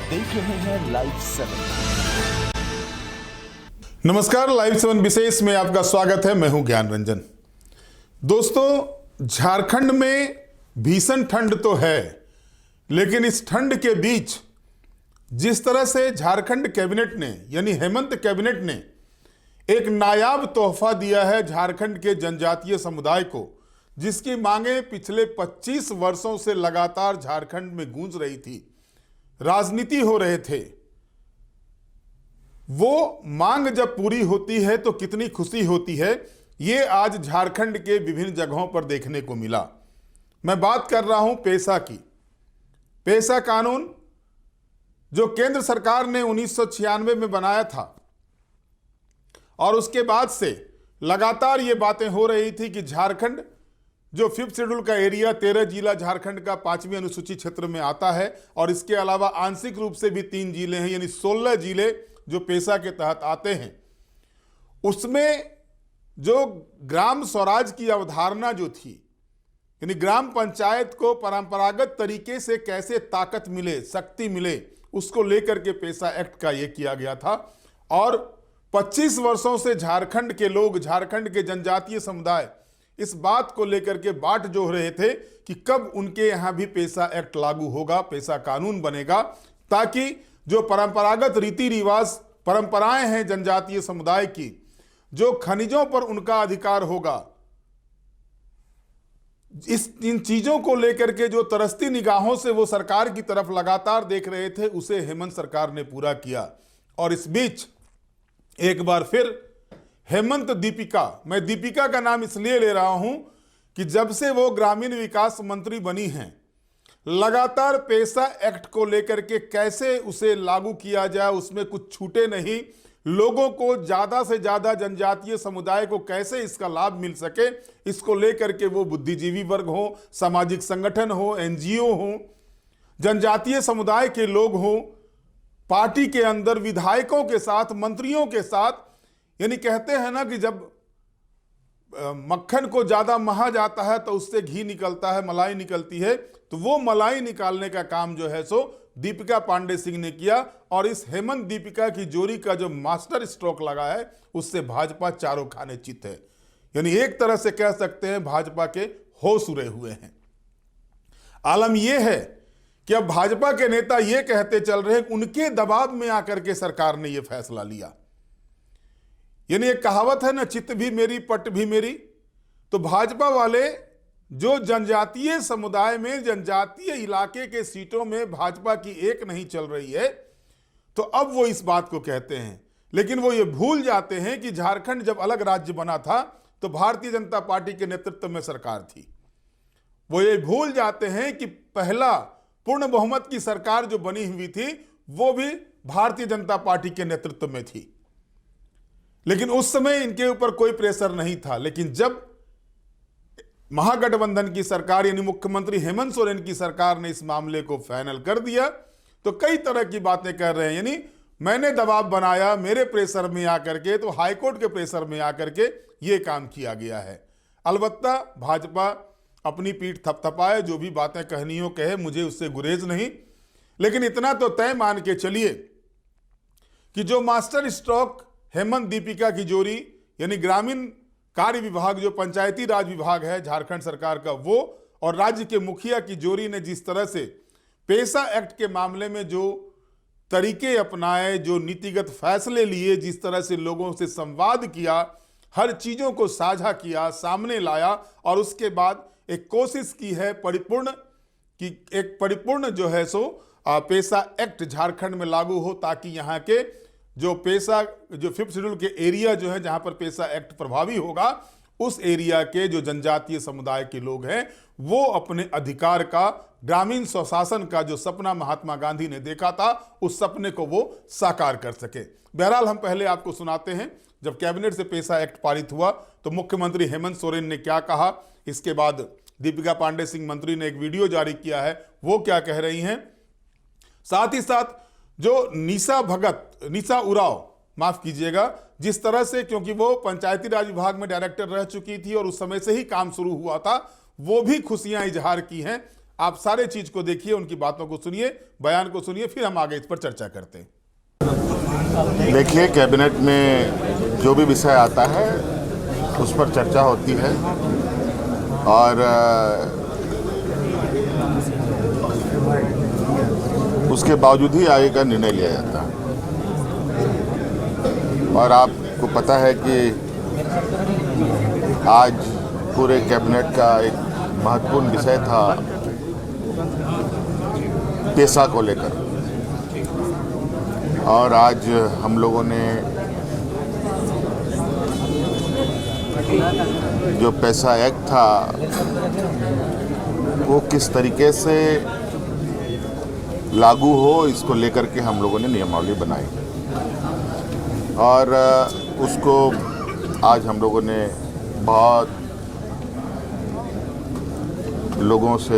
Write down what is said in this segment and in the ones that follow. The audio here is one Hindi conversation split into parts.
देख रहे हैं लाइव 7। नमस्कार, लाइव 7 विशेष में आपका स्वागत है। मैं हूं ज्ञान रंजन। दोस्तों, झारखंड में भीषण ठंड तो है, लेकिन इस ठंड के बीच जिस तरह से झारखंड कैबिनेट ने यानी हेमंत कैबिनेट ने एक नायाब तोहफा दिया है झारखंड के जनजातीय समुदाय को, जिसकी मांगे पिछले 25 वर्षों से लगातार झारखंड में गूंज रही थी, राजनीति हो रहे थे, वो मांग जब पूरी होती है तो कितनी खुशी होती है, ये आज झारखंड के विभिन्न जगहों पर देखने को मिला। मैं बात कर रहा हूं पेशा की। पेशा कानून जो केंद्र सरकार ने 1996 में बनाया था और उसके बाद से लगातार ये बातें हो रही थी कि झारखंड जो 5th शेड्यूल का एरिया 13 जिला झारखंड का 5वीं अनुसूचित क्षेत्र में आता है और इसके अलावा आंशिक रूप से भी 3 जिले हैं, यानी 16 जिले जो पेशा के तहत आते हैं, उसमें जो ग्राम स्वराज की अवधारणा जो थी, यानी ग्राम पंचायत को परंपरागत तरीके से कैसे ताकत मिले, शक्ति मिले, उसको लेकर के पेशा एक्ट का ये किया गया था। और 25 वर्षों से झारखंड के लोग, झारखंड के जनजातीय समुदाय इस बात को लेकर के बाट जोह रहे थे कि कब उनके यहाँ भी पेशा एक्ट लागू होगा, पेशा कानून बनेगा, ताकि जो परंपरागत रीति रिवाज, परंपराएं हैं जनजातीय समुदाय की, जो खनिजों पर उनका अधिकार होगा, इन चीजों को लेकर के जो तरसती निगाहों से वो सरकार की तरफ लगातार देख रहे थे, उसे हेमंत सरकार ने पूरा किया। और इस बीच एक बार फिर हेमंत दीपिका, मैं दीपिका का नाम इसलिए ले रहा हूं कि जब से वो ग्रामीण विकास मंत्री बनी हैं, लगातार पेशा एक्ट को लेकर के कैसे उसे लागू किया जाए, उसमें कुछ छूटे नहीं, लोगों को ज्यादा से ज्यादा जनजातीय समुदाय को कैसे इसका लाभ मिल सके, इसको लेकर के वो बुद्धिजीवी वर्ग हो, सामाजिक संगठन हो, एनजीओ हो, जनजातीय समुदाय के लोग हो, पार्टी के अंदर विधायकों के साथ, मंत्रियों के साथ, यानी कहते हैं ना कि जब मक्खन को ज्यादा महा जाता है तो उससे घी निकलता है, मलाई निकलती है, तो वो मलाई निकालने का काम जो है सो दीपिका पांडे सिंह ने किया। और इस हेमंत दीपिका की जोड़ी का जो मास्टर स्ट्रोक लगा है, उससे भाजपा चारों खाने चित है, यानी एक तरह से कह सकते हैं भाजपा के होश उड़े हुए हैं। आलम यह है कि अब भाजपा के नेता ये कहते चल रहे हैं, उनके दबाव में आकर के सरकार ने यह फैसला लिया। यानी एक कहावत है ना, चित भी मेरी पट भी मेरी। तो भाजपा वाले जो जनजातीय समुदाय में, जनजातीय इलाके के सीटों में भाजपा की एक नहीं चल रही है, तो अब वो इस बात को कहते हैं, लेकिन वो ये भूल जाते हैं कि झारखंड जब अलग राज्य बना था तो भारतीय जनता पार्टी के नेतृत्व में सरकार थी। वो ये भूल जाते हैं कि पहला पूर्ण बहुमत की सरकार जो बनी हुई थी वो भी भारतीय जनता पार्टी के नेतृत्व में थी, लेकिन उस समय इनके ऊपर कोई प्रेशर नहीं था। लेकिन जब महागठबंधन की सरकार यानी मुख्यमंत्री हेमंत सोरेन की सरकार ने इस मामले को फाइनल कर दिया, तो कई तरह की बातें कर रहे हैं, यानी मैंने दबाव बनाया, मेरे प्रेशर में आकर के, तो हाईकोर्ट के प्रेशर में आकर के ये काम किया गया है। अलबत्ता भाजपा अपनी पीठ थपथपाए, जो भी बातें कहनी हो कहे, मुझे उससे गुरेज नहीं, लेकिन इतना तो तय मान के चलिए कि जो मास्टर स्ट्रोक हेमंत दीपिका की जोड़ी यानी ग्रामीण कार्य विभाग, जो पंचायती राज विभाग है झारखंड सरकार का, वो और राज्य के मुखिया की जोड़ी ने जिस तरह से पेशा एक्ट के मामले में जो तरीके अपनाए, जो नीतिगत फैसले लिए, जिस तरह से लोगों से संवाद किया, हर चीजों को साझा किया, सामने लाया, और उसके बाद एक कोशिश की है परिपूर्ण जो है सो पेशा एक्ट झारखंड में लागू हो, ताकि यहाँ के जो 5th शेड्यूल के एरिया जो है जहां पर पेशा एक्ट प्रभावी होगा, उस एरिया के जो जनजातीय समुदाय के लोग हैं वो अपने अधिकार का, ग्रामीण स्वशासन का जो सपना महात्मा गांधी ने देखा था, उस सपने को वो साकार कर सके। बहरहाल हम पहले आपको सुनाते हैं, जब कैबिनेट से पेशा एक्ट पारित हुआ तो मुख्यमंत्री हेमंत सोरेन ने क्या कहा, इसके बाद दीपिका पांडे सिंह मंत्री ने एक वीडियो जारी किया है, वो क्या कह रही हैं। साथ ही साथ जो निशा उराव, माफ कीजिएगा, जिस तरह से, क्योंकि वो पंचायती राज विभाग में डायरेक्टर रह चुकी थी और उस समय से ही काम शुरू हुआ था, वो भी खुशियां इजहार की हैं। आप सारे चीज को देखिए, उनकी बातों को सुनिए, बयान को सुनिए, फिर हम आगे इस पर चर्चा करते हैं। देखिए, कैबिनेट में जो भी विषय आता है उस पर चर्चा होती है और उसके बावजूद ही आगे का निर्णय लिया जाता है। और आपको पता है कि आज पूरे कैबिनेट का एक महत्वपूर्ण विषय था पेशा को लेकर, और आज हम लोगों ने जो पैसा एक्ट था वो किस तरीके से लागू हो, इसको लेकर के हम लोगों ने नियमावली बनाई और उसको आज हम लोगों ने बहुत लोगों से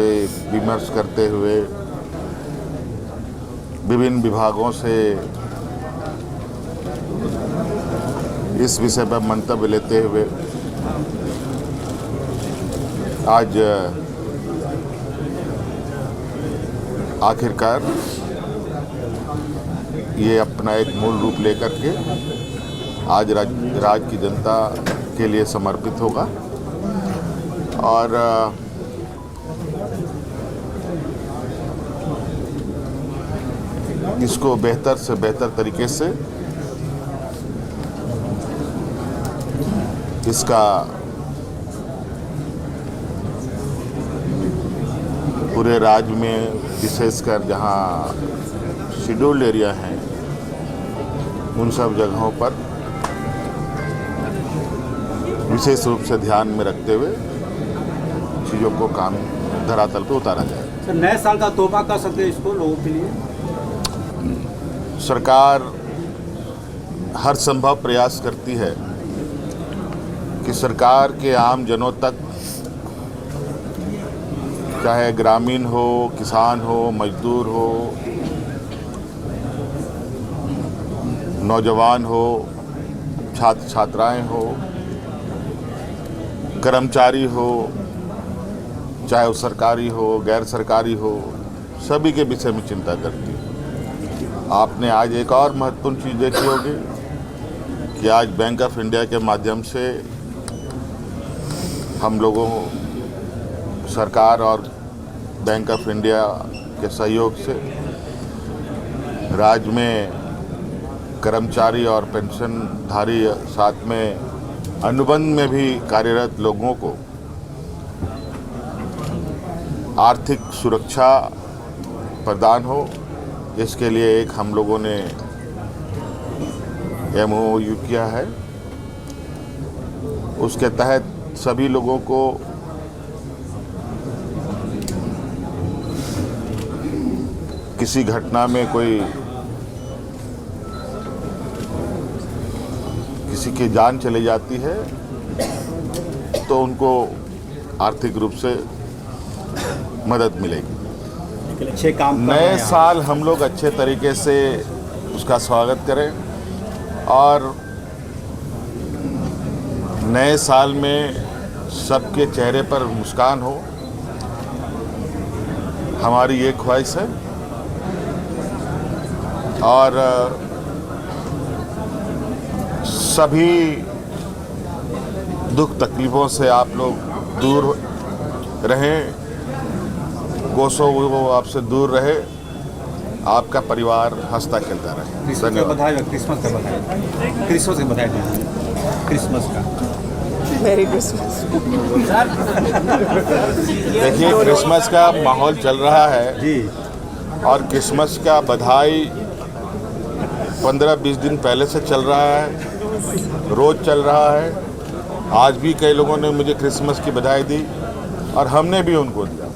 विमर्श करते हुए, विभिन्न विभागों से इस विषय पर मंतव्य लेते हुए आज आखिरकार ये अपना एक मूल रूप लेकर के आज राज्य की जनता के लिए समर्पित होगा और इसको बेहतर से बेहतर तरीके से इसका पूरे राज्य में, विशेषकर जहाँ शेड्यूल्ड एरिया हैं, उन सब जगहों पर विशेष रूप से ध्यान में रखते हुए चीज़ों को काम धरातल पर उतारा जाए। सर, नए साल का तोहफा कर सकते हैं इसको लोगों के लिए? सरकार हर संभव प्रयास करती है कि सरकार के आम जनों तक, चाहे ग्रामीण हो, किसान हो, मजदूर हो, नौजवान हो, छात्र छात्राएं हो, कर्मचारी हो, चाहे वो सरकारी हो, गैर सरकारी हो, सभी के विषय में चिंता करती है। आपने आज एक और महत्वपूर्ण चीज़ देखी होगी कि आज बैंक ऑफ इंडिया के माध्यम से हम लोगों, सरकार और बैंक ऑफ इंडिया के सहयोग से राज्य में कर्मचारी और पेंशनधारी, साथ में अनुबंध में भी कार्यरत लोगों को आर्थिक सुरक्षा प्रदान हो, इसके लिए एक हम लोगों ने MOU किया है। उसके तहत सभी लोगों को किसी घटना में कोई किसी की जान चली जाती है तो उनको आर्थिक रूप से मदद मिलेगी। अच्छे काम कर रहे नए हैं साल हम लोग अच्छे तरीके से उसका स्वागत करें और नए साल में सबके चेहरे पर मुस्कान हो, हमारी ये ख्वाहिश है। और सभी दुख तकलीफ़ों से आप लोग दूर रहें, कोसों वो आपसे दूर रहे, आपका परिवार हंसता खेलता रहे। क्रिसमस का बधाई, क्रिसमस का बधाई, क्रिसमस का बधाई, क्रिसमस का मेरी क्रिसमस। देखिए, क्रिसमस का माहौल चल रहा है जी, और क्रिसमस का बधाई 15-20 दिन पहले से चल रहा है, रोज़ चल रहा है। आज भी कई लोगों ने मुझे क्रिसमस की बधाई दी और हमने भी उनको दिया।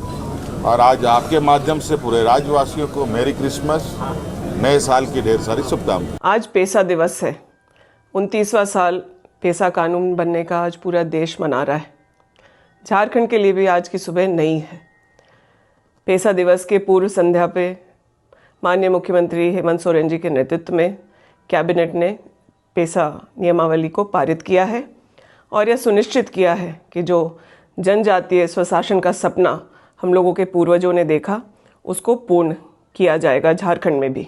और आज आपके माध्यम से पूरे राज्यवासियों को मेरी क्रिसमस, नए साल की ढेर सारी शुभकामनाएं। आज पेशा दिवस है। 29वां साल पेशा कानून बनने का आज पूरा देश मना रहा है। झारखंड के लिए भी आज की सुबह नई है। पेशा दिवस के पूर्व संध्या पे माननीय मुख्यमंत्री हेमंत सोरेन जी के नेतृत्व में कैबिनेट ने पेशा नियमावली को पारित किया है और यह सुनिश्चित किया है कि जो जनजातीय स्वशासन का सपना हम लोगों के पूर्वजों ने देखा उसको पूर्ण किया जाएगा झारखंड में भी।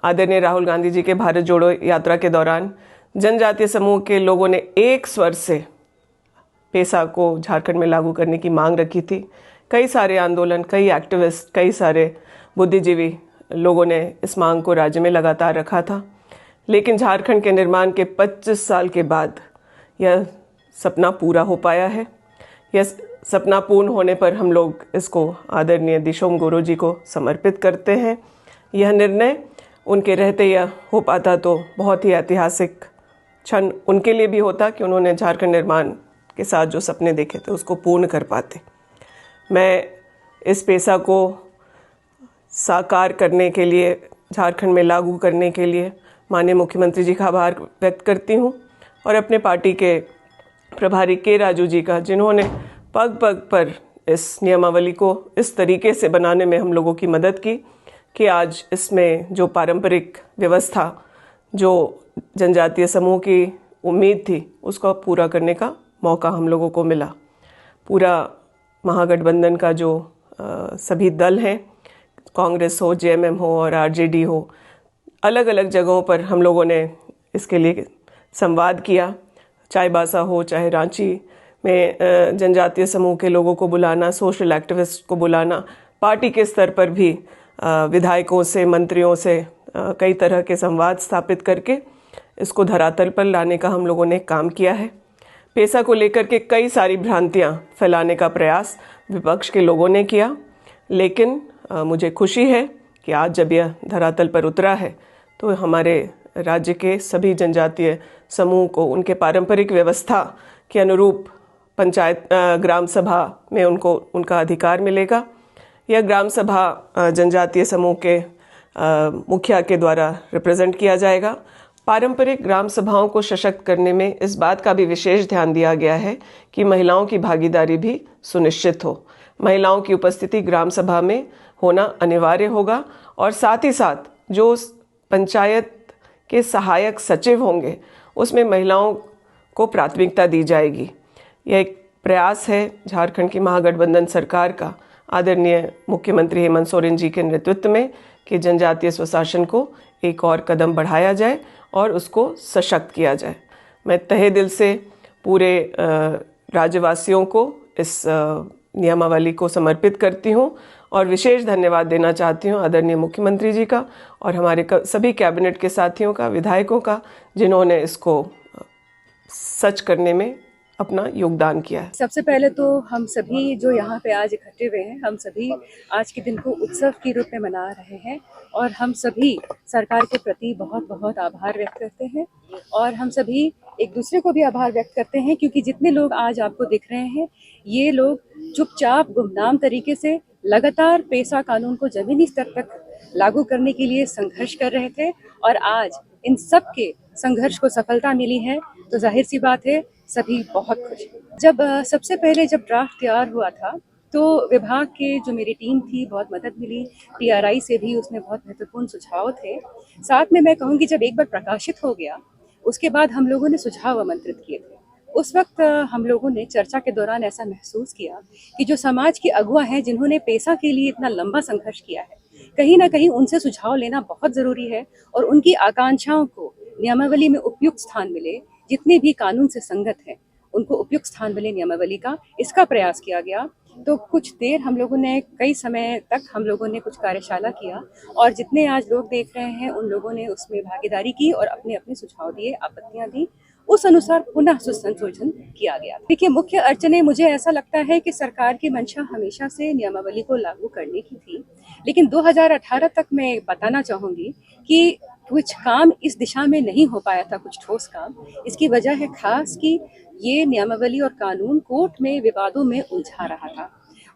आदरणीय राहुल गांधी जी के भारत जोड़ो यात्रा के दौरान जनजातीय समूह के लोगों ने एक स्वर से पेसा को झारखंड में लागू करने की मांग रखी थी। कई सारे आंदोलन, कई एक्टिविस्ट, कई सारे बुद्धिजीवी लोगों ने इस मांग को राज्य में लगातार रखा था, लेकिन झारखंड के निर्माण के 25 साल के बाद यह सपना पूरा हो पाया है। यह सपना पूर्ण होने पर हम लोग इसको आदरणीय दिशोम गुरु जी को समर्पित करते हैं। यह निर्णय उनके रहते यह हो पाता तो बहुत ही ऐतिहासिक क्षण उनके लिए भी होता कि उन्होंने झारखंड निर्माण के साथ जो सपने देखे थे उसको पूर्ण कर पाते। मैं इस पेसा को साकार करने के लिए, झारखंड में लागू करने के लिए माननीय मुख्यमंत्री जी का आभार व्यक्त करती हूँ और अपने पार्टी के प्रभारी के राजू जी का, जिन्होंने पग पग पर इस नियमावली को इस तरीके से बनाने में हम लोगों की मदद की कि आज इसमें जो पारंपरिक व्यवस्था, जो जनजातीय समूह की उम्मीद थी, उसको पूरा करने का मौका हम लोगों को मिला। पूरा महागठबंधन का जो सभी दल हैं, कांग्रेस हो, जेएमएम हो और आरजेडी हो, अलग अलग जगहों पर हम लोगों ने इसके लिए संवाद किया। चाईबासा हो, चाहे रांची में जनजातीय समूह के लोगों को बुलाना, सोशल एक्टिविस्ट को बुलाना, पार्टी के स्तर पर भी विधायकों से, मंत्रियों से कई तरह के संवाद स्थापित करके इसको धरातल पर लाने का हम लोगों ने काम किया है। पेसा को लेकर के कई सारी भ्रांतियां फैलाने का प्रयास विपक्ष के लोगों ने किया, लेकिन मुझे खुशी है कि आज जब यह धरातल पर उतरा है तो हमारे राज्य के सभी जनजातीय समूह को उनके पारंपरिक व्यवस्था के अनुरूप पंचायत ग्राम सभा में उनका अधिकार मिलेगा। यह ग्राम सभा जनजातीय समूह के मुखिया के द्वारा रिप्रेजेंट किया जाएगा। पारंपरिक ग्राम सभाओं को सशक्त करने में इस बात का भी विशेष ध्यान दिया गया है कि महिलाओं की भागीदारी भी सुनिश्चित हो। महिलाओं की उपस्थिति ग्राम सभा में होना अनिवार्य होगा और साथ ही साथ जो पंचायत के सहायक सचिव होंगे उसमें महिलाओं को प्राथमिकता दी जाएगी। यह एक प्रयास है झारखंड की महागठबंधन सरकार का, आदरणीय मुख्यमंत्री हेमंत सोरेन जी के नेतृत्व में, कि जनजातीय स्वशासन को एक और कदम बढ़ाया जाए और उसको सशक्त किया जाए। मैं तहे दिल से पूरे राज्यवासियों को इस नियमावली को समर्पित करती हूँ और विशेष धन्यवाद देना चाहती हूँ आदरणीय मुख्यमंत्री जी का और हमारे सभी कैबिनेट के साथियों का, विधायकों का, जिन्होंने इसको सच करने में अपना योगदान किया है। सबसे पहले तो हम सभी जो यहाँ पे आज इकट्ठे हुए हैं, हम सभी आज के दिन को उत्सव के रूप में मना रहे हैं और हम सभी सरकार के प्रति बहुत बहुत आभार व्यक्त करते हैं और हम सभी एक दूसरे को भी आभार व्यक्त करते हैं, क्योंकि जितने लोग आज आपको दिख रहे हैं ये लोग चुपचाप गुमनाम तरीके से लगातार पेसा कानून को जमीनी स्तर तक लागू करने के लिए संघर्ष कर रहे थे और आज इन सब के संघर्ष को सफलता मिली है, तो जाहिर सी बात है सभी बहुत खुश हैं। जब सबसे पहले जब ड्राफ्ट तैयार हुआ था तो विभाग के जो मेरी टीम थी बहुत मदद मिली, टीआरआई से भी उसमें बहुत महत्वपूर्ण सुझाव थे। साथ में मैं कहूँगी जब एक बार प्रकाशित हो गया उसके बाद हम लोगों ने सुझाव आमंत्रित किए थे। उस वक्त हम लोगों ने चर्चा के दौरान ऐसा महसूस किया कि जो समाज के अगुवा हैं जिन्होंने पेसा के लिए इतना लंबा संघर्ष किया है, कहीं ना कहीं उनसे सुझाव लेना बहुत ज़रूरी है और उनकी आकांक्षाओं को नियमावली में उपयुक्त स्थान मिले। जितने भी कानून से संगत हैं उनको उपयुक्त स्थान मिले नियमावली का, इसका प्रयास किया गया। तो कुछ देर हम लोगों ने, कई समय तक हम लोगों ने कुछ कार्यशाला किया और जितने आज लोग देख रहे हैं उन लोगों ने उसमें भागीदारी की और अपने अपने सुझाव दिए, आपत्तियां दी, उस अनुसार पुनः सुसंशोधन किया गया। देखिए, मुख्य अड़चने, मुझे ऐसा लगता है कि सरकार की मंशा हमेशा से नियमावली को लागू करने की थी, लेकिन 2018 तक मैं बताना चाहूँगी कि कुछ काम इस दिशा में नहीं हो पाया था, कुछ ठोस काम। इसकी वजह है खास कि ये नियमावली और कानून कोर्ट में विवादों में उलझा रहा था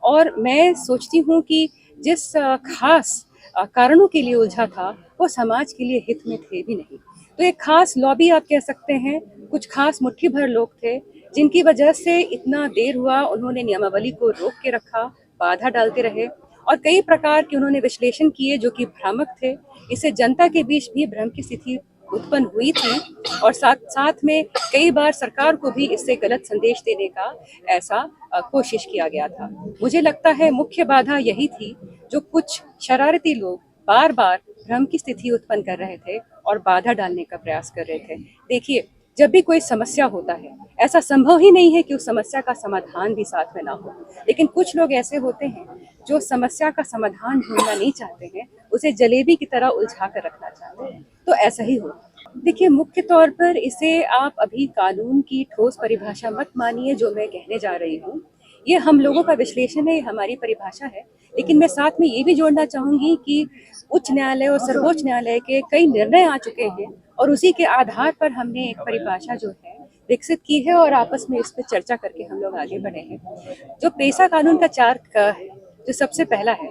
और मैं सोचती हूँ कि जिस खास कारणों के लिए उलझा था वो समाज के लिए हित में थे भी नहीं। तो एक खास लॉबी आप कह सकते हैं, कुछ खास मुट्ठी भर लोग थे जिनकी वजह से इतना देर हुआ। उन्होंने नियमावली को रोक के रखा, बाधा डालते रहे और कई प्रकार के उन्होंने विश्लेषण किए जो कि भ्रामक थे। इससे जनता के बीच भी भ्रम की स्थिति उत्पन्न हुई थी और साथ साथ में कई बार सरकार को भी इससे गलत संदेश देने का ऐसा कोशिश किया गया था। मुझे लगता है मुख्य बाधा यही थी, जो कुछ शरारती लोग बार बार भ्रम की स्थिति उत्पन्न कर रहे थे और बाधा डालने का प्रयास कर रहे थे। देखिए, जब भी कोई समस्या होता है, ऐसा संभव ही नहीं है कि उस समस्या का समाधान भी साथ में ना हो, लेकिन कुछ लोग ऐसे होते हैं जो समस्या का समाधान ढूंढना नहीं चाहते हैं, उसे जलेबी की तरह उलझा कर रखना चाहते हैं। तो ऐसा ही हो। देखिए, मुख्य तौर पर इसे आप अभी कानून की ठोस परिभाषा मत मानिए जो मैं कहने जा रही हूँ। ये हम लोगों का विश्लेषण है, हमारी परिभाषा है, लेकिन मैं साथ में ये भी जोड़ना चाहूंगी कि उच्च न्यायालय और सर्वोच्च न्यायालय के कई निर्णय आ चुके हैं और उसी के आधार पर हमने एक परिभाषा जो है विकसित की है और आपस में इस पर चर्चा करके हम लोग आगे बढ़े हैं। जो पेशा कानून का 4 है, जो सबसे पहला है,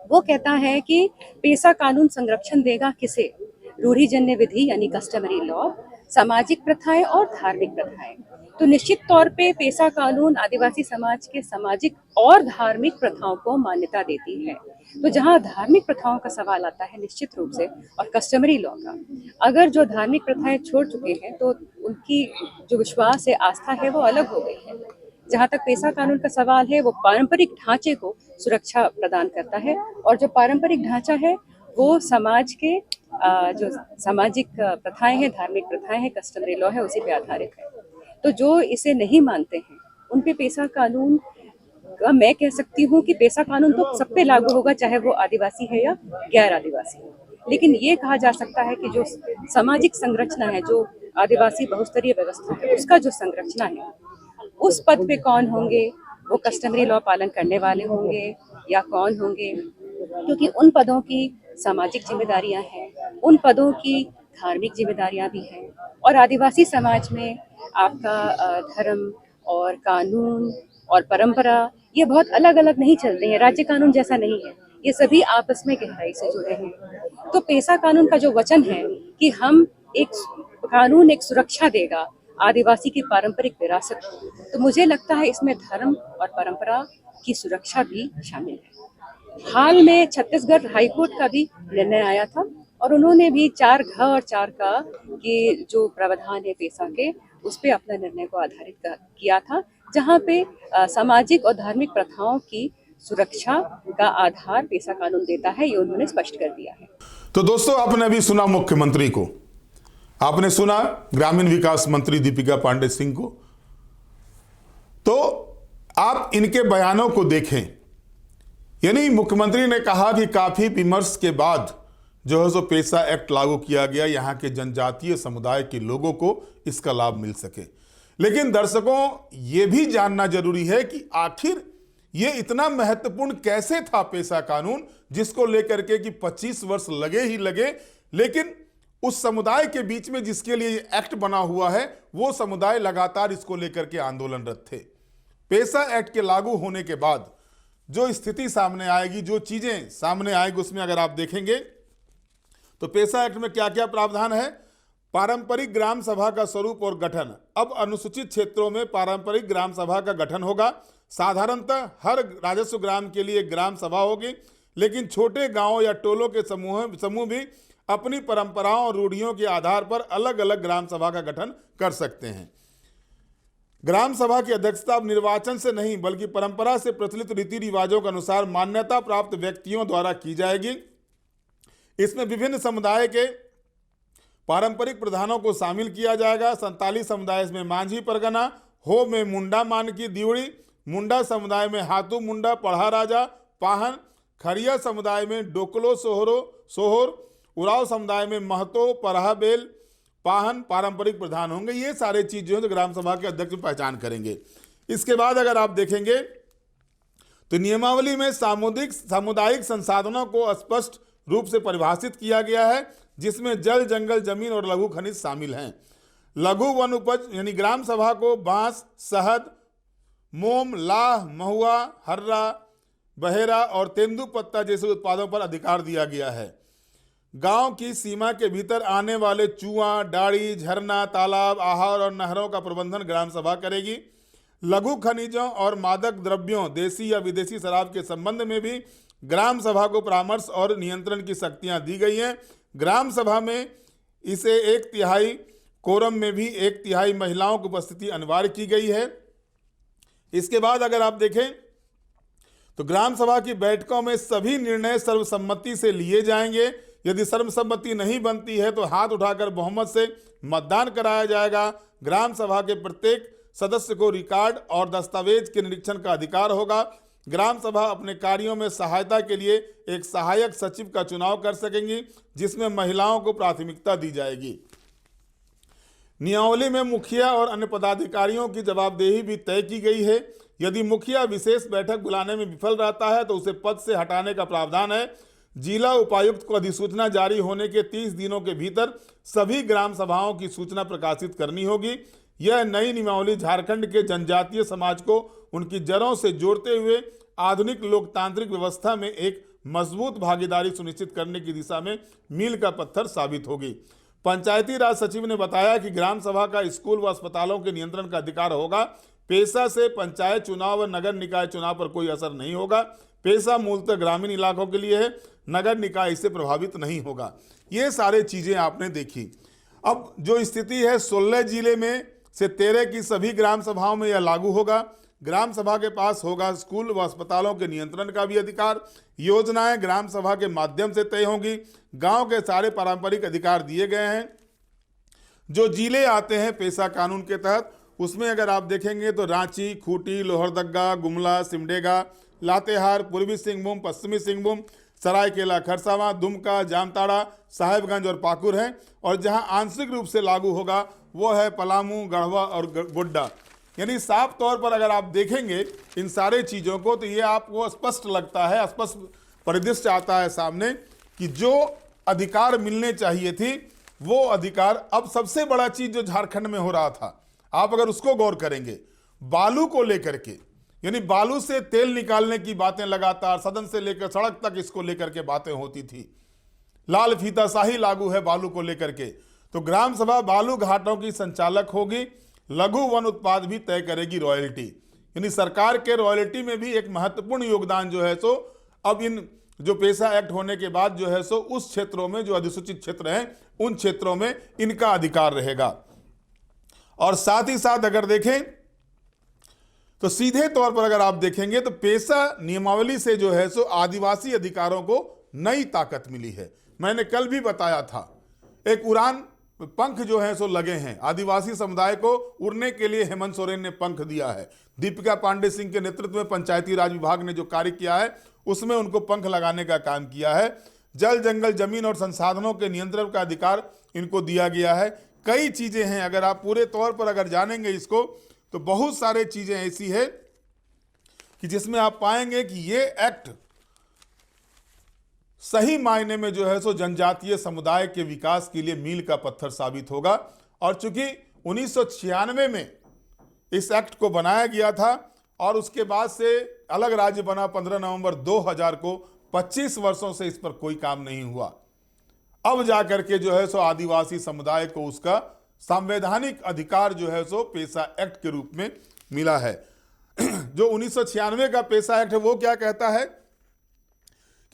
वो कहता है कि पेशा कानून संरक्षण देगा किसे? रूढ़िजन्य विधि यानी कस्टमरी लॉ, सामाजिक प्रथाएं और धार्मिक प्रथाएं। तो निश्चित तौर पे पेशा कानून आदिवासी समाज के सामाजिक और धार्मिक प्रथाओं को मान्यता देती है। तो जहां धार्मिक प्रथाओं का सवाल आता है निश्चित रूप से, और कस्टमरी लॉ का, अगर जो धार्मिक प्रथाएं छोड़ चुके हैं तो उनकी जो विश्वास है, आस्था है, वो अलग हो गई है। जहाँ तक पेशा कानून का सवाल है, वो पारंपरिक ढांचे को सुरक्षा प्रदान करता है और जो पारंपरिक ढांचा है वो समाज के जो सामाजिक प्रथाएं हैं, धार्मिक प्रथाएं हैं, कस्टमरी लॉ है, उसी पे आधारित है। तो जो इसे नहीं मानते हैं उन पे पेशा कानून का, मैं कह सकती हूँ कि पेशा कानून तो सब पे लागू होगा, चाहे वो आदिवासी है या गैर आदिवासी है। लेकिन ये कहा जा सकता है कि जो सामाजिक संरचना है, जो आदिवासी बहुस्तरीय व्यवस्था है, उसका जो संरचना है, उस पद पे कौन होंगे, वो कस्टमरी लॉ पालन करने वाले होंगे या कौन होंगे, क्योंकि उन पदों की सामाजिक जिम्मेदारियां हैं, उन पदों की धार्मिक जिम्मेदारियां भी हैं। और आदिवासी समाज में आपका धर्म और कानून और परंपरा ये बहुत अलग अलग नहीं चलते हैं, राज्य कानून जैसा नहीं है, ये सभी आपस में गहराई से जुड़े हैं। तो पेशा कानून का जो वचन है कि हम एक कानून एक सुरक्षा देगा आदिवासी की पारंपरिक विरासत को, तो मुझे लगता है इसमें धर्म और परंपरा की सुरक्षा भी शामिल है। हाल में छत्तीसगढ़ हाईकोर्ट का भी निर्णय आया था और उन्होंने भी 4 घ और 4 का के जो प्रावधान है पेशा के, उस पे अपना निर्णय को आधारित किया था, जहाँ पे सामाजिक और धार्मिक प्रथाओं की सुरक्षा का आधार पेशा कानून देता है, ये उन्होंने स्पष्ट कर दिया है। तो दोस्तों, आपने अभी सुना मुख्यमंत्री को, आपने सुना ग्रामीण विकास मंत्री दीपिका पांडे सिंह को। तो आप इनके बयानों को देखें, यानी मुख्यमंत्री ने कहा कि काफी विमर्श के बाद जो है सो पेशा एक्ट लागू किया गया, यहाँ के जनजातीय समुदाय के लोगों को इसका लाभ मिल सके। लेकिन दर्शकों, ये भी जानना जरूरी है कि आखिर ये इतना महत्वपूर्ण कैसे था पेशा कानून, जिसको लेकर के कि 25 वर्ष लगे ही लगे, लेकिन उस समुदाय के बीच में जिसके लिए ये एक्ट बना हुआ है, वो समुदाय लगातार इसको लेकर के आंदोलनरत थे। पेशा एक्ट के लागू होने के बाद जो स्थिति सामने आएगी, जो चीजें सामने आएगी, उसमें अगर आप देखेंगे तो पेशा एक्ट में क्या क्या प्रावधान है। पारंपरिक ग्राम सभा का स्वरूप और गठन, अब अनुसूचित क्षेत्रों में पारंपरिक ग्राम सभा का गठन होगा। साधारणतः हर राजस्व ग्राम के लिए ग्राम सभा होगी, लेकिन छोटे गांवों या टोलों के समूह भी अपनी परंपराओं और रूढ़ियों के आधार पर अलग अलग ग्राम सभा का गठन कर सकते हैं। ग्राम सभा की अध्यक्षता अब निर्वाचन से नहीं बल्कि परंपरा से प्रचलित रीति रिवाजों के अनुसार मान्यता प्राप्त व्यक्तियों द्वारा की जाएगी। इसमें विभिन्न समुदाय के पारंपरिक प्रधानों को शामिल किया जाएगा। संताली समुदाय में मांझी परगना, हो में मुंडा मान की दिवड़ी, मुंडा समुदाय में हाथू मुंडा, पढ़ा राजा, पाहन, खरिया समुदाय में डोकलो सोहर, उराव समुदाय में महतो, परहा बेल, पाहन पारंपरिक प्रधान होंगे। ये सारे चीज जो है तो ग्राम सभा के अध्यक्ष पहचान करेंगे। इसके बाद अगर आप देखेंगे तो नियमावली में सामुदायिक संसाधनों को स्पष्ट रूप से परिभाषित किया गया है, जिसमें जल, जंगल, जमीन और लघु खनिज शामिल हैं। लघु वन उपज यानी ग्राम सभा को बांस, शहद, मोम, लाह, महुआ, हर्रा, बहेरा और तेंदुपत्ता जैसे उत्पादों पर अधिकार दिया गया है। गांव की सीमा के भीतर आने वाले चुआ, डाड़ी, झरना, तालाब, आहार और नहरों का प्रबंधन ग्राम सभा करेगी। लघु खनिजों और मादक द्रव्यों, देसी या विदेशी शराब के संबंध में भी ग्राम सभा को परामर्श और नियंत्रण की शक्तियां दी गई हैं। ग्राम सभा में इसे 1/3 कोरम में भी 1/3 महिलाओं की उपस्थिति अनिवार्य की गई है। इसके बाद अगर आप देखें तो ग्राम सभा की बैठकों में सभी निर्णय सर्वसम्मति से लिए जाएंगे। यदि सर्वसम्मति नहीं बनती है तो हाथ उठाकर बहुमत से मतदान कराया जाएगा। ग्राम सभा के प्रत्येक सदस्य को रिकॉर्ड और दस्तावेज के निरीक्षण का अधिकार होगा। ग्राम सभा अपने कार्यों में सहायता के लिए एक सहायक सचिव का चुनाव कर सकेंगी, जिसमें महिलाओं को प्राथमिकता दी जाएगी। नियमावली में मुखिया और अन्य पदाधिकारियों की जवाबदेही भी तय की गई है। यदि मुखिया विशेष बैठक बुलाने में विफल रहता है तो उसे पद से हटाने का प्रावधान है। जिला उपायुक्त को अधिसूचना जारी होने के 30 दिनों के भीतर सभी ग्राम सभाओं की सूचना प्रकाशित करनी होगी। यह नई नियमावली झारखंड के जनजातीय समाज को उनकी जड़ों से जोड़ते हुए आधुनिक लोकतांत्रिक व्यवस्था में एक मजबूत भागीदारी सुनिश्चित करने की दिशा में मील का पत्थर साबित होगी। पंचायती राज सचिव ने बताया कि ग्राम सभा का स्कूल व अस्पतालों के नियंत्रण का अधिकार होगा। पेशा से पंचायत चुनाव व नगर निकाय चुनाव पर कोई असर नहीं होगा। पेशा मूलतः ग्रामीण इलाकों के लिए है, नगर निकाय इससे प्रभावित नहीं होगा। ये सारे चीजें आपने देखी। अब जो स्थिति है 16 जिले में से 13 की सभी ग्राम सभाओं में यह लागू होगा। ग्राम सभा के पास होगा स्कूल व अस्पतालों के नियंत्रण का भी अधिकार। योजनाएं ग्राम सभा के माध्यम से तय होंगी। गांव के सारे पारंपरिक अधिकार दिए गए हैं। जो जिले आते हैं पेशा कानून के तहत, उसमें अगर आप देखेंगे तो रांची, खूंटी, लोहरदगा, गुमला, सिमडेगा, लातेहार, पूर्वी सिंहभूम, पश्चिमी सिंहभूम, सरायकेला खरसावां, दुमका, जामताड़ा, साहेबगंज और पाकुड़ हैं। और जहां आंशिक रूप से लागू होगा वो है पलामू, गढ़वा और गोड्डा। यानी साफ तौर पर अगर आप देखेंगे इन सारे चीज़ों को तो ये आपको स्पष्ट लगता है, स्पष्ट परिदृश्य आता है सामने कि जो अधिकार मिलने चाहिए थी वो अधिकार, अब सबसे बड़ा चीज जो झारखंड में हो रहा था, आप अगर उसको गौर करेंगे, बालू को लेकर के, यानी बालू से तेल निकालने की बातें लगातार सदन से लेकर सड़क तक इसको लेकर के बातें होती थी। लाल फीताशाही लागू है बालू को लेकर के। तो ग्राम सभा बालू घाटों की संचालक होगी। लघु वन उत्पाद भी तय करेगी रॉयल्टी, यानी सरकार के रॉयल्टी में भी एक महत्वपूर्ण योगदान जो है सो अब इन जो पेशा एक्ट होने के बाद जो है सो उस क्षेत्रों में जो अधिसूचित क्षेत्र हैं उन क्षेत्रों में इनका अधिकार रहेगा। और साथ ही साथ अगर देखें तो सीधे तौर पर अगर आप देखेंगे तो पेशा नियमावली से जो है सो आदिवासी अधिकारों को नई ताकत मिली है। मैंने कल भी बताया था, एक उड़ान पंख जो है सो लगे हैं आदिवासी समुदाय को उड़ने के लिए। हेमंत सोरेन ने पंख दिया है। दीपिका पांडे सिंह के नेतृत्व में पंचायती राज विभाग ने जो कार्य किया है उसमें उनको पंख लगाने का काम किया है। जल, जंगल, जमीन और संसाधनों के नियंत्रण का अधिकार इनको दिया गया है। कई चीजें हैं, अगर आप पूरे तौर पर अगर जानेंगे इसको तो बहुत सारे चीजें ऐसी है कि जिसमें आप पाएंगे कि ये एक्ट सही मायने में जो है सो जनजातीय समुदाय के विकास के लिए मील का पत्थर साबित होगा। और चूंकि 1996 में इस एक्ट को बनाया गया था और उसके बाद से अलग राज्य बना 15 नवंबर 2000 को, 25 वर्षों से इस पर कोई काम नहीं हुआ। अब जाकर के जो है सो आदिवासी समुदाय को उसका संवैधानिक अधिकार जो है सो पेशा एक्ट के रूप में मिला है। जो 1996 का पेशा एक्ट है वो क्या कहता है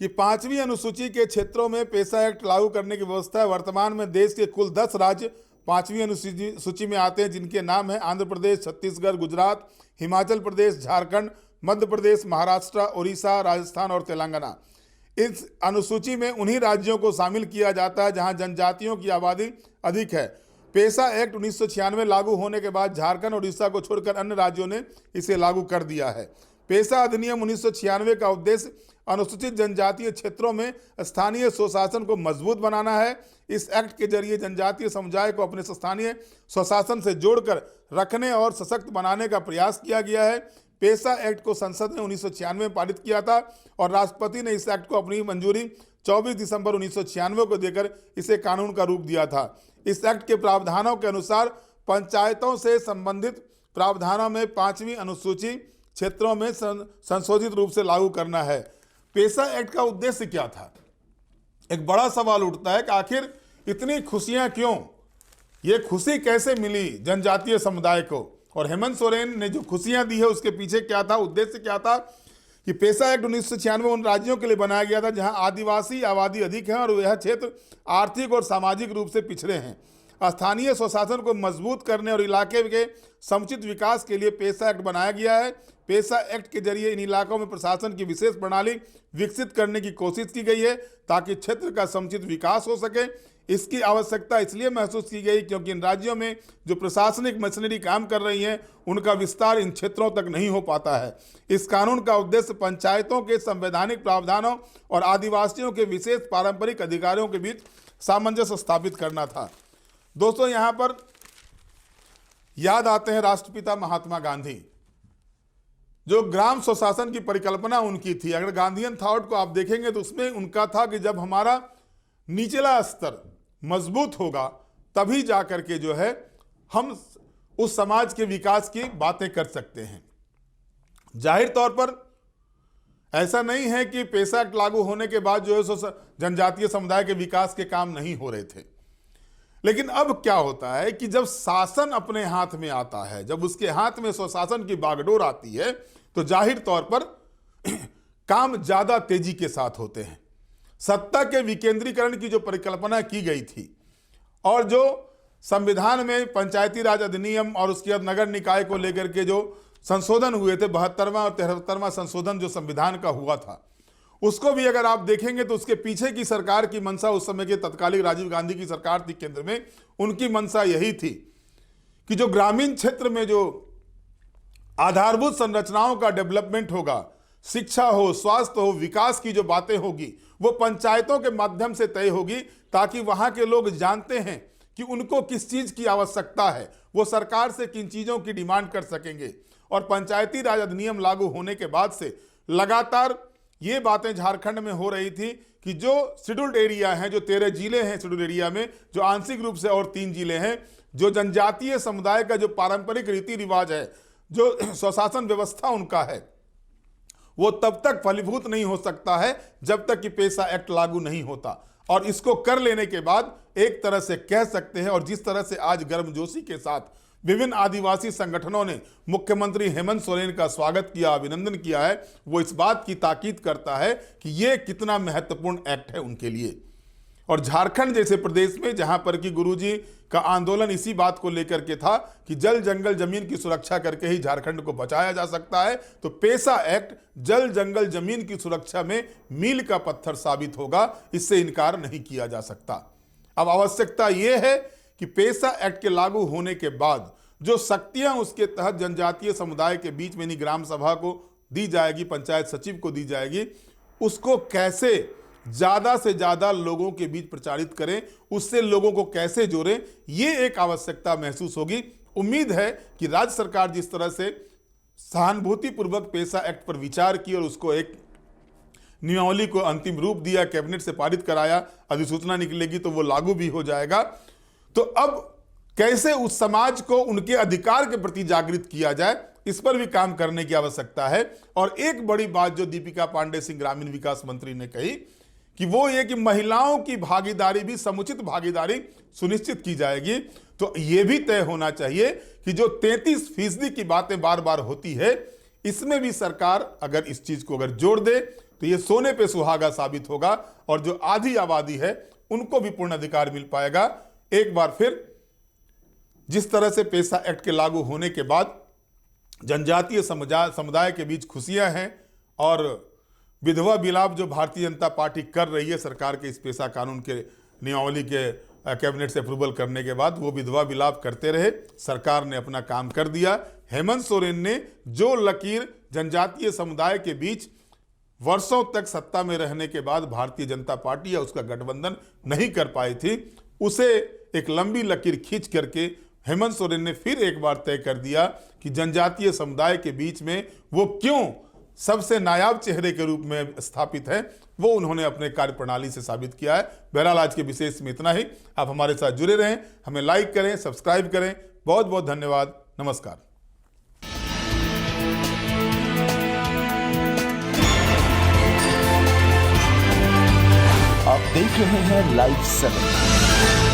कि 5वीं अनुसूची के क्षेत्रों में पेशा एक्ट लागू करने की व्यवस्था है। वर्तमान में देश के कुल 10 राज्य 5वीं अनुसूची में आते हैं, जिनके नाम है आंध्र प्रदेश, छत्तीसगढ़, गुजरात, हिमाचल प्रदेश, झारखंड, मध्य प्रदेश, महाराष्ट्र, उड़ीसा, राजस्थान और तेलंगाना। इस अनुसूची में उन्हीं राज्यों को शामिल किया जाता है जहां जनजातियों की आबादी अधिक है। पेशा एक्ट 1996 लागू होने के बाद झारखंड और उड़ीसा को छोड़कर अन्य राज्यों ने इसे लागू कर दिया है। पेशा अधिनियम 1996 का उद्देश्य अनुसूचित जनजातीय क्षेत्रों में स्थानीय स्वशासन को मजबूत बनाना है। इस एक्ट के जरिए जनजातीय समुदाय को अपने स्थानीय स्वशासन से जोड़कर रखने और सशक्त बनाने का प्रयास किया गया है। पेशा एक्ट को संसद ने 1996 में पारित किया था और राष्ट्रपति ने इस एक्ट को अपनी मंजूरी 24 दिसंबर 1996 को देकर इसे कानून का रूप दिया था। इस एक्ट के प्रावधानों के अनुसार पंचायतों से संबंधित प्रावधानों में 5वीं अनुसूची क्षेत्रों में संशोधित रूप से लागू करना है। पेशा एक्ट का उद्देश्य क्या था? एक बड़ा सवाल उठता है कि आखिर इतनी खुशियां क्यों, ये खुशी कैसे मिली जनजातीय समुदाय को, और हेमंत सोरेन ने जो खुशियां दी है उसके पीछे क्या था, उद्देश्य क्या था कि पेसा एक्ट 1996 उन राज्यों के लिए बनाया गया था जहां आदिवासी आबादी अधिक है और यह क्षेत्र आर्थिक और सामाजिक रूप से पिछड़े हैं। स्थानीय स्वशासन को मजबूत करने और इलाके के समुचित विकास के लिए पेसा एक्ट बनाया गया है। पेसा एक्ट के जरिए इन इलाकों में प्रशासन की विशेष प्रणाली विकसित करने की कोशिश की गई है ताकि क्षेत्र का समुचित विकास हो सके। इसकी आवश्यकता इसलिए महसूस की गई क्योंकि इन राज्यों में जो प्रशासनिक मशीनरी काम कर रही हैं उनका विस्तार इन क्षेत्रों तक नहीं हो पाता है। इस कानून का उद्देश्य पंचायतों के संवैधानिक प्रावधानों और आदिवासियों के विशेष पारंपरिक अधिकारों के बीच सामंजस्य स्थापित करना था। दोस्तों, यहाँ पर याद आते हैं राष्ट्रपिता महात्मा गांधी, जो ग्राम स्वशासन की परिकल्पना उनकी थी। अगर गांधीयन थॉट को आप देखेंगे तो उसमें उनका था कि जब हमारा निचला स्तर मजबूत होगा तभी जाकर के जो है हम उस समाज के विकास की बातें कर सकते हैं। जाहिर तौर पर ऐसा नहीं है कि पेसा एक्ट लागू होने के बाद जो है जनजातीय समुदाय के विकास के काम नहीं हो रहे थे, लेकिन अब क्या होता है कि जब शासन अपने हाथ में आता है, जब उसके हाथ में स्वशासन की बागडोर आती है, तो जाहिर तौर पर काम ज्यादा तेजी के साथ होते हैं। सत्ता के विकेंद्रीकरण की जो परिकल्पना की गई थी और जो संविधान में पंचायती राज अधिनियम और उसके बाद नगर निकाय को लेकर के जो संशोधन हुए थे, 72वां और 73वां संशोधन जो संविधान का हुआ था, उसको भी अगर आप देखेंगे तो उसके पीछे की सरकार की मंशा, उस समय के तत्कालीन राजीव गांधी की सरकार थी केंद्र में, उनकी मंशा यही थी कि जो ग्रामीण क्षेत्र में जो आधारभूत संरचनाओं का डेवलपमेंट होगा, शिक्षा हो, स्वास्थ्य हो, विकास की जो बातें होगी, वो पंचायतों के माध्यम से तय होगी, ताकि वहां के लोग जानते हैं कि उनको किस चीज की आवश्यकता है, वो सरकार से किन चीजों की डिमांड कर सकेंगे। और पंचायती राज अधिनियम लागू होने के बाद से लगातार ये बातें झारखंड में हो रही थी कि जो शेड्यूल्ड एरिया हैं, जो 13 जिले हैं शेड्यूल्ड एरिया में, जो आंशिक रूप से और 3 जिले हैं, जो जनजातीय समुदाय का जो पारंपरिक रीति रिवाज है, जो स्वशासन व्यवस्था उनका है, वो तब तक फलीभूत नहीं हो सकता है जब तक कि पेसा एक्ट लागू नहीं होता। और इसको कर लेने के बाद एक तरह से कह सकते हैं, और जिस तरह से आज गर्मजोशी के साथ विभिन्न आदिवासी संगठनों ने मुख्यमंत्री हेमंत सोरेन का स्वागत किया, अभिनंदन किया है, वो इस बात की ताकीद करता है कि ये कितना महत्वपूर्ण एक्ट है उनके लिए। और झारखंड जैसे प्रदेश में, जहां पर कि गुरुजी का आंदोलन इसी बात को लेकर के था कि जल जंगल जमीन की सुरक्षा करके ही झारखंड को बचाया जा सकता है, तो पेसा एक्ट जल जंगल जमीन की सुरक्षा में मील का पत्थर साबित होगा, इससे इनकार नहीं किया जा सकता। अब आवश्यकता यह है कि पेसा एक्ट के लागू होने के बाद जो शक्तियां उसके तहत जनजातीय समुदाय के बीच में ग्राम सभा को दी जाएगी, पंचायत सचिव को दी जाएगी, उसको कैसे ज्यादा से ज्यादा लोगों के बीच प्रचारित करें, उससे लोगों को कैसे जोड़ें, ये एक आवश्यकता महसूस होगी। उम्मीद है कि राज्य सरकार जिस तरह से सहानुभूतिपूर्वक पेसा एक्ट पर विचार की और उसको एक नियमावली को अंतिम रूप दिया, कैबिनेट से पारित कराया, अधिसूचना निकलेगी तो वो लागू भी हो जाएगा। तो अब कैसे उस समाज को उनके अधिकार के प्रति जागृत किया जाए, इस पर भी काम करने की आवश्यकता है। और एक बड़ी बात जो दीपिका पांडे सिंह ग्रामीण विकास मंत्री ने कही कि वो ये कि महिलाओं की भागीदारी भी, समुचित भागीदारी सुनिश्चित की जाएगी। तो ये भी तय होना चाहिए कि जो 33% की बातें बार बार होती है, इसमें भी सरकार अगर इस चीज को अगर जोड़ दे तो ये सोने पे सुहागा साबित होगा और जो आधी आबादी है उनको भी पूर्ण अधिकार मिल पाएगा। एक बार फिर जिस तरह से पेसा एक्ट के लागू होने के बाद जनजातीय समुदाय के बीच खुशियां हैं और विधवा विलाप जो भारतीय जनता पार्टी कर रही है सरकार के इस पेसा कानून के नियमावली के कैबिनेट से अप्रूवल करने के बाद, वो विधवा विलाप करते रहे। सरकार ने अपना काम कर दिया। हेमंत सोरेन ने जो लकीर जनजातीय समुदाय के बीच वर्षों तक सत्ता में रहने के बाद भारतीय जनता पार्टी या उसका गठबंधन नहीं कर पाई थी, उसे एक लंबी लकीर खींच करके हेमंत सोरेन ने फिर एक बार तय कर दिया कि जनजातीय समुदाय के बीच में वो क्यों सबसे नायाब चेहरे के रूप में स्थापित है, वो उन्होंने अपने कार्यप्रणाली से साबित किया है। बहरहाल आज के विशेष में इतना ही। आप हमारे साथ जुड़े रहें, हमें लाइक करें, सब्सक्राइब करें। बहुत बहुत धन्यवाद। नमस्कार। आप देख रहे हैं लाइव 7।